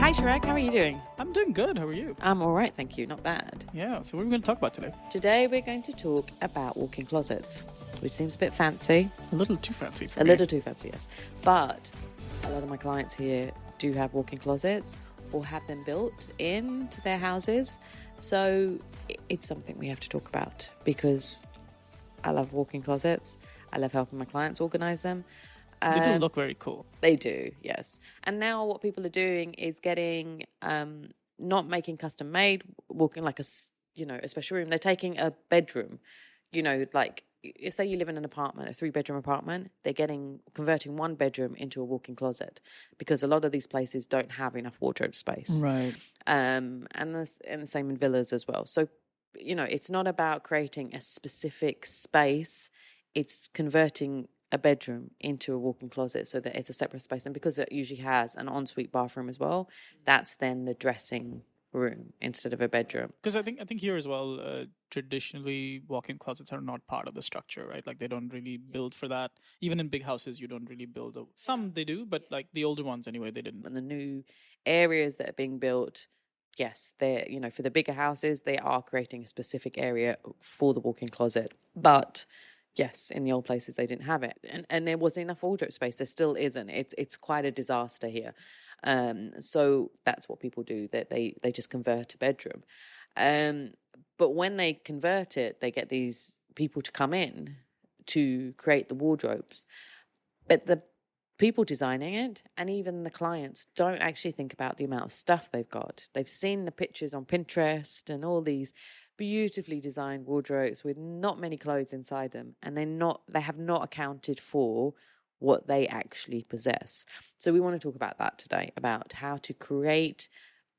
Hi, Shrek. How are you doing? I'm doing good. How are you? I'm all right, thank you. Not bad. Yeah, so what are we going to talk about today? Today, we're going to talk about walk-in closets, which seems a bit fancy. A little too fancy for A me. little too fancy, yes. But a lot of my clients here do have walk-in closets or have them built into their houses. So it's something we have to talk about because I love walk-in closets. I love helping my clients organize them. They do look very cool. They do, yes. And now what people are doing is getting, not making custom made, walking like a special room. They're taking a bedroom, like say you live in an apartment, a 3-bedroom apartment, they're converting one bedroom into a walk-in closet because a lot of these places don't have enough wardrobe space. Right. And the same in villas as well. So, it's not about creating a specific space. It's converting a bedroom into a walk-in closet so that it's a separate space. And because it usually has an ensuite bathroom as well, that's then the dressing room instead of a bedroom. Because I think here as well, traditionally walk-in closets are not part of the structure, right? Like they don't really build for that. Even in big houses, you don't really build. Some they do, but like the older ones anyway, they didn't. And the new areas that are being built, yes, they're, for the bigger houses, they are creating a specific area for the walk-in closet. But yes, in the old places, they didn't have it. And there wasn't enough wardrobe space. There still isn't. It's quite a disaster here. So that's what people do, that they just convert a bedroom. But when they convert it, they get these people to come in to create the wardrobes. But the people designing it and even the clients don't actually think about the amount of stuff they've got. They've seen the pictures on Pinterest and all these beautifully designed wardrobes with not many clothes inside them, and they have not accounted for what they actually possess. So we want to talk about that today, about how to create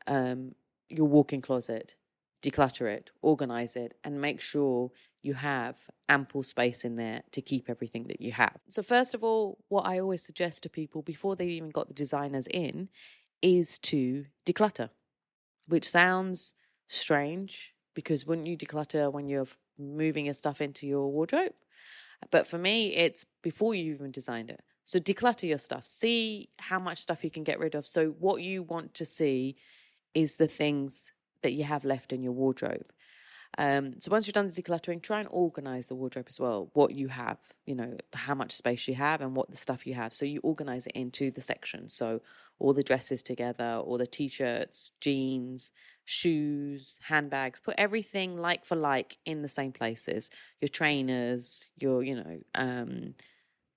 your walk-in closet, declutter it, organize it, and make sure you have ample space in there to keep everything that you have. So first of all, what I always suggest to people before they've even got the designers in is to declutter, which sounds strange because wouldn't you declutter when you're moving your stuff into your wardrobe? But for me, it's before you even designed it. So declutter your stuff. See how much stuff you can get rid of. So what you want to see is the things that you have left in your wardrobe. So once you've done the decluttering, try and organize the wardrobe as well. What you have, how much space you have and what the stuff you have. So you organize it into the sections. So all the dresses together, all the t-shirts, jeans, shoes, handbags, put everything like for like in the same places. Your trainers, your,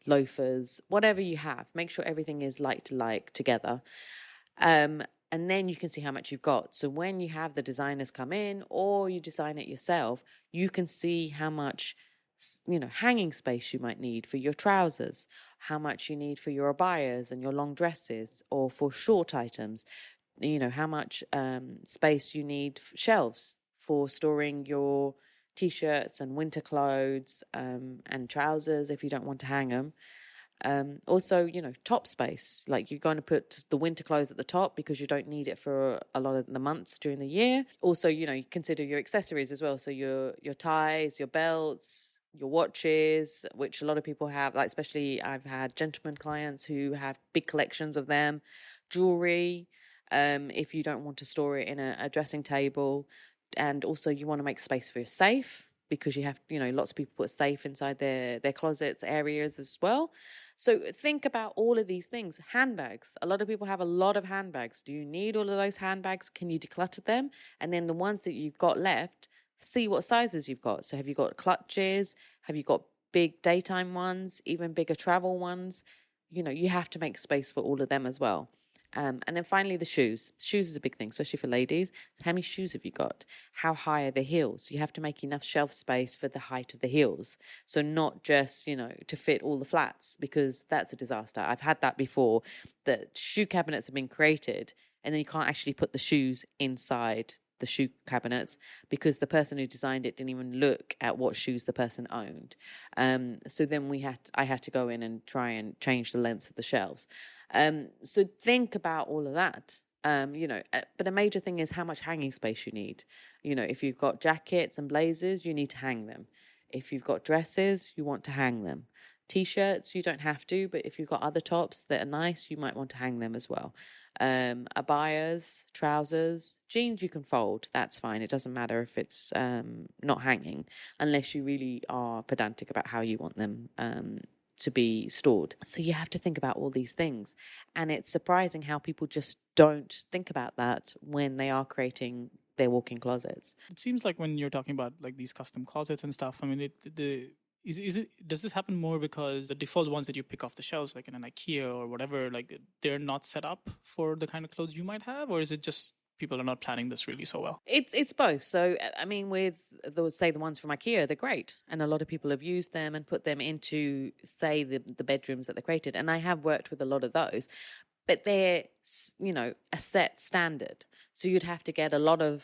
loafers, whatever you have. Make sure everything is like to like together. And then you can see how much you've got. So when you have the designers come in or you design it yourself, you can see how much, hanging space you might need for your trousers, how much you need for your abayas and your long dresses, or for short items, how much space you need, shelves for storing your t-shirts and winter clothes and trousers if you don't want to hang them. Also, top space, like you're going to put the winter clothes at the top because you don't need it for a lot of the months during the year. Also, you consider your accessories as well. So your ties, your belts, your watches, which a lot of people have, like especially I've had gentlemen clients who have big collections of them, jewelry, if you don't want to store it in a dressing table. And also you want to make space for your safe, because you have, lots of people put safe inside their closets areas as well. So think about all of these things. Handbags. A lot of people have a lot of handbags. Do you need all of those handbags? Can you declutter them? And then the ones that you've got left, see what sizes you've got. So have you got clutches? Have you got big daytime ones, even bigger travel ones? You have to make space for all of them as well. And then finally, the shoes. Shoes is a big thing, especially for ladies. How many shoes have you got? How high are the heels? You have to make enough shelf space for the height of the heels. So not just, to fit all the flats, because that's a disaster. I've had that before, that shoe cabinets have been created and then you can't actually put the shoes inside the shoe cabinets because the person who designed it didn't even look at what shoes the person owned. So then I had to go in and try and change the lengths of the shelves. So think about all of that. But a major thing is how much hanging space you need. If you've got jackets and blazers, you need to hang them. If you've got dresses, you want to hang them. T-shirts, you don't have to, but if you've got other tops that are nice, you might want to hang them as well. Abayas, trousers, jeans you can fold. That's fine. It doesn't matter if it's not hanging, unless you really are pedantic about how you want them to be stored. So you have to think about all these things. And it's surprising how people just don't think about that when they are creating their walk-in closets. It seems like when you're talking about like these custom closets and stuff, I mean, is it does this happen more because the default ones that you pick off the shelves, like in an IKEA or whatever, like they're not set up for the kind of clothes you might have, or is it just people are not planning this really so well? It's both. So I mean, with the ones from IKEA, they're great, and a lot of people have used them and put them into, say, the bedrooms that they created. And I have worked with a lot of those, but they're, a set standard. So you'd have to get a lot of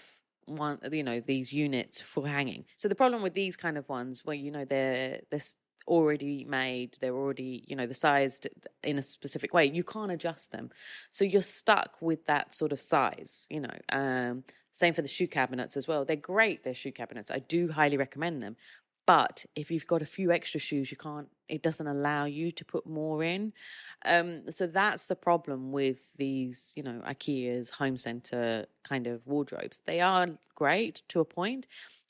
these units for hanging. So the problem with these kind of ones where, they're already made, they're already, the sized in a specific way, you can't adjust them. So you're stuck with that sort of size, same for the shoe cabinets as well. They're great, they're shoe cabinets. I do highly recommend them. But if you've got a few extra shoes, it doesn't allow you to put more in. So that's the problem with these, IKEA's home center kind of wardrobes. They are great to a point,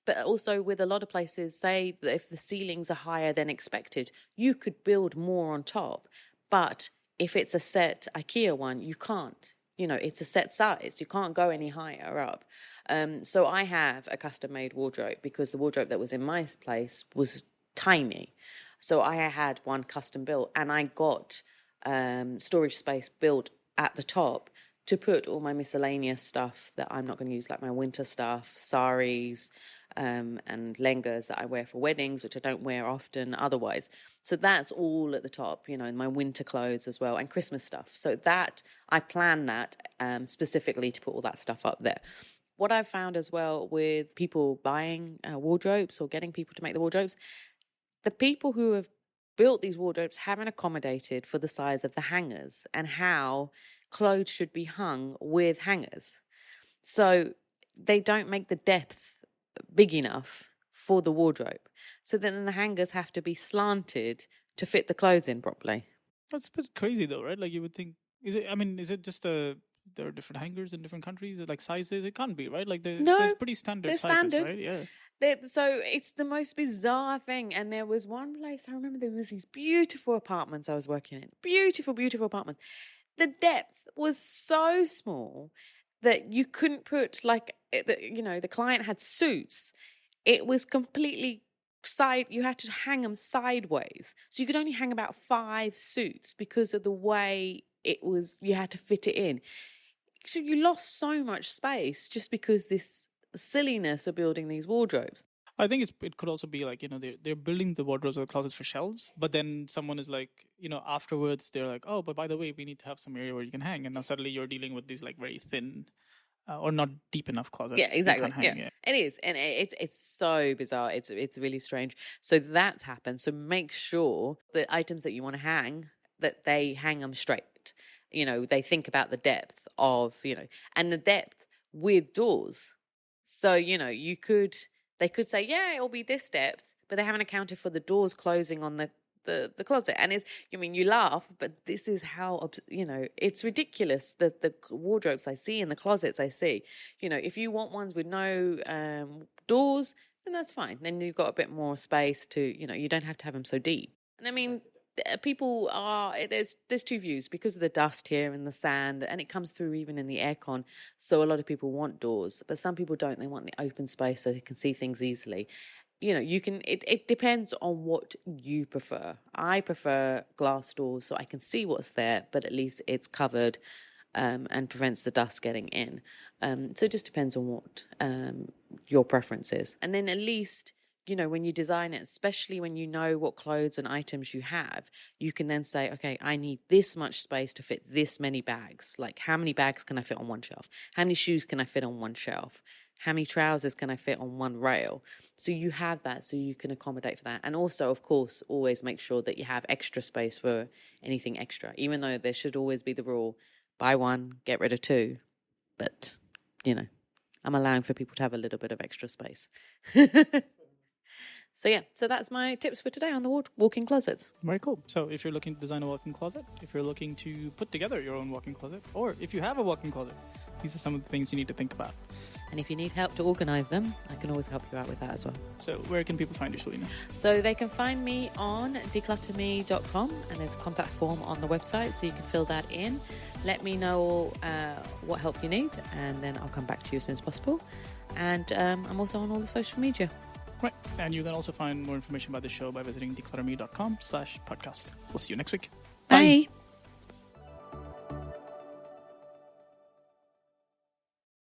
but also with a lot of places, say that if the ceilings are higher than expected, you could build more on top. But if it's a set IKEA one, you can't. It's a set size. You can't go any higher up. So I have a custom-made wardrobe because the wardrobe that was in my place was tiny. So I had one custom built, and I got storage space built at the top to put all my miscellaneous stuff that I'm not going to use, like my winter stuff, saris, and lengas that I wear for weddings, which I don't wear often otherwise. So that's all at the top, my winter clothes as well, and Christmas stuff. So that I plan that specifically to put all that stuff up there. What I've found as well with people buying wardrobes or getting people to make the wardrobes, the people who have built these wardrobes haven't accommodated for the size of the hangers and how clothes should be hung with hangers. So they don't make the depth big enough for the wardrobe. So then the hangers have to be slanted to fit the clothes in properly. That's a bit crazy though, right? Like you would think, is it just there are different hangers in different countries, like sizes? It can't be, right? Like there's pretty standard sizes, standard. right? Yeah. So it's the most bizarre thing. And there was one place, I remember there was these beautiful apartments I was working in. Beautiful, beautiful apartments. The depth was so small that you couldn't put the client had suits. It was completely you had to hang them sideways. So you could only hang about 5 suits because of the way it was, you had to fit it in. So you lost so much space just because this silliness of building these wardrobes. I think it could also be like, they're building the wardrobes or the closets for shelves, but then someone is like, afterwards they're like, oh, but by the way, we need to have some area where you can hang, and now suddenly you're dealing with these like very thin or not deep enough closets. Yeah, exactly. You can't hang, yeah, it is, and it's so bizarre. It's really strange. So that's happened. So make sure the items that you want to hang, that they hang them straight. They think about the depth of and the depth with doors. So they could say, yeah, it'll be this depth, but they haven't accounted for the doors closing on the closet. And you laugh, but this is how, it's ridiculous. The wardrobes I see in the closets I see, if you want ones with no doors, then that's fine. Then you've got a bit more space to, you don't have to have them so deep. And I mean, people there's two views because of the dust here and the sand, and it comes through even in the aircon. So a lot of people want doors, but some people don't. They want the open space so they can see things easily. You can, it depends on what you prefer. I prefer glass doors so I can see what's there, but at least it's covered and prevents the dust getting in. So it just depends on what your preference is. And then at least, when you design it, especially when you know what clothes and items you have, you can then say, okay, I need this much space to fit this many bags. Like, how many bags can I fit on one shelf? How many shoes can I fit on one shelf? How many trousers can I fit on one rail? So you have that, so you can accommodate for that. And also, of course, always make sure that you have extra space for anything extra, even though there should always be the rule, buy one, get rid of two. But, I'm allowing for people to have a little bit of extra space. So that's my tips for today on the walk-in closets. Very cool. So if you're looking to design a walk-in closet, if you're looking to put together your own walk-in closet, or if you have a walk-in closet, these are some of the things you need to think about. And if you need help to organise them, I can always help you out with that as well. So where can people find you, Shelina? So they can find me on declutterme.com, and there's a contact form on the website, so you can fill that in. Let me know what help you need, and then I'll come back to you as soon as possible. And I'm also on all the social media. Right. And you can also find more information about the show by visiting declutterme.com/podcast. We'll see you next week. Bye.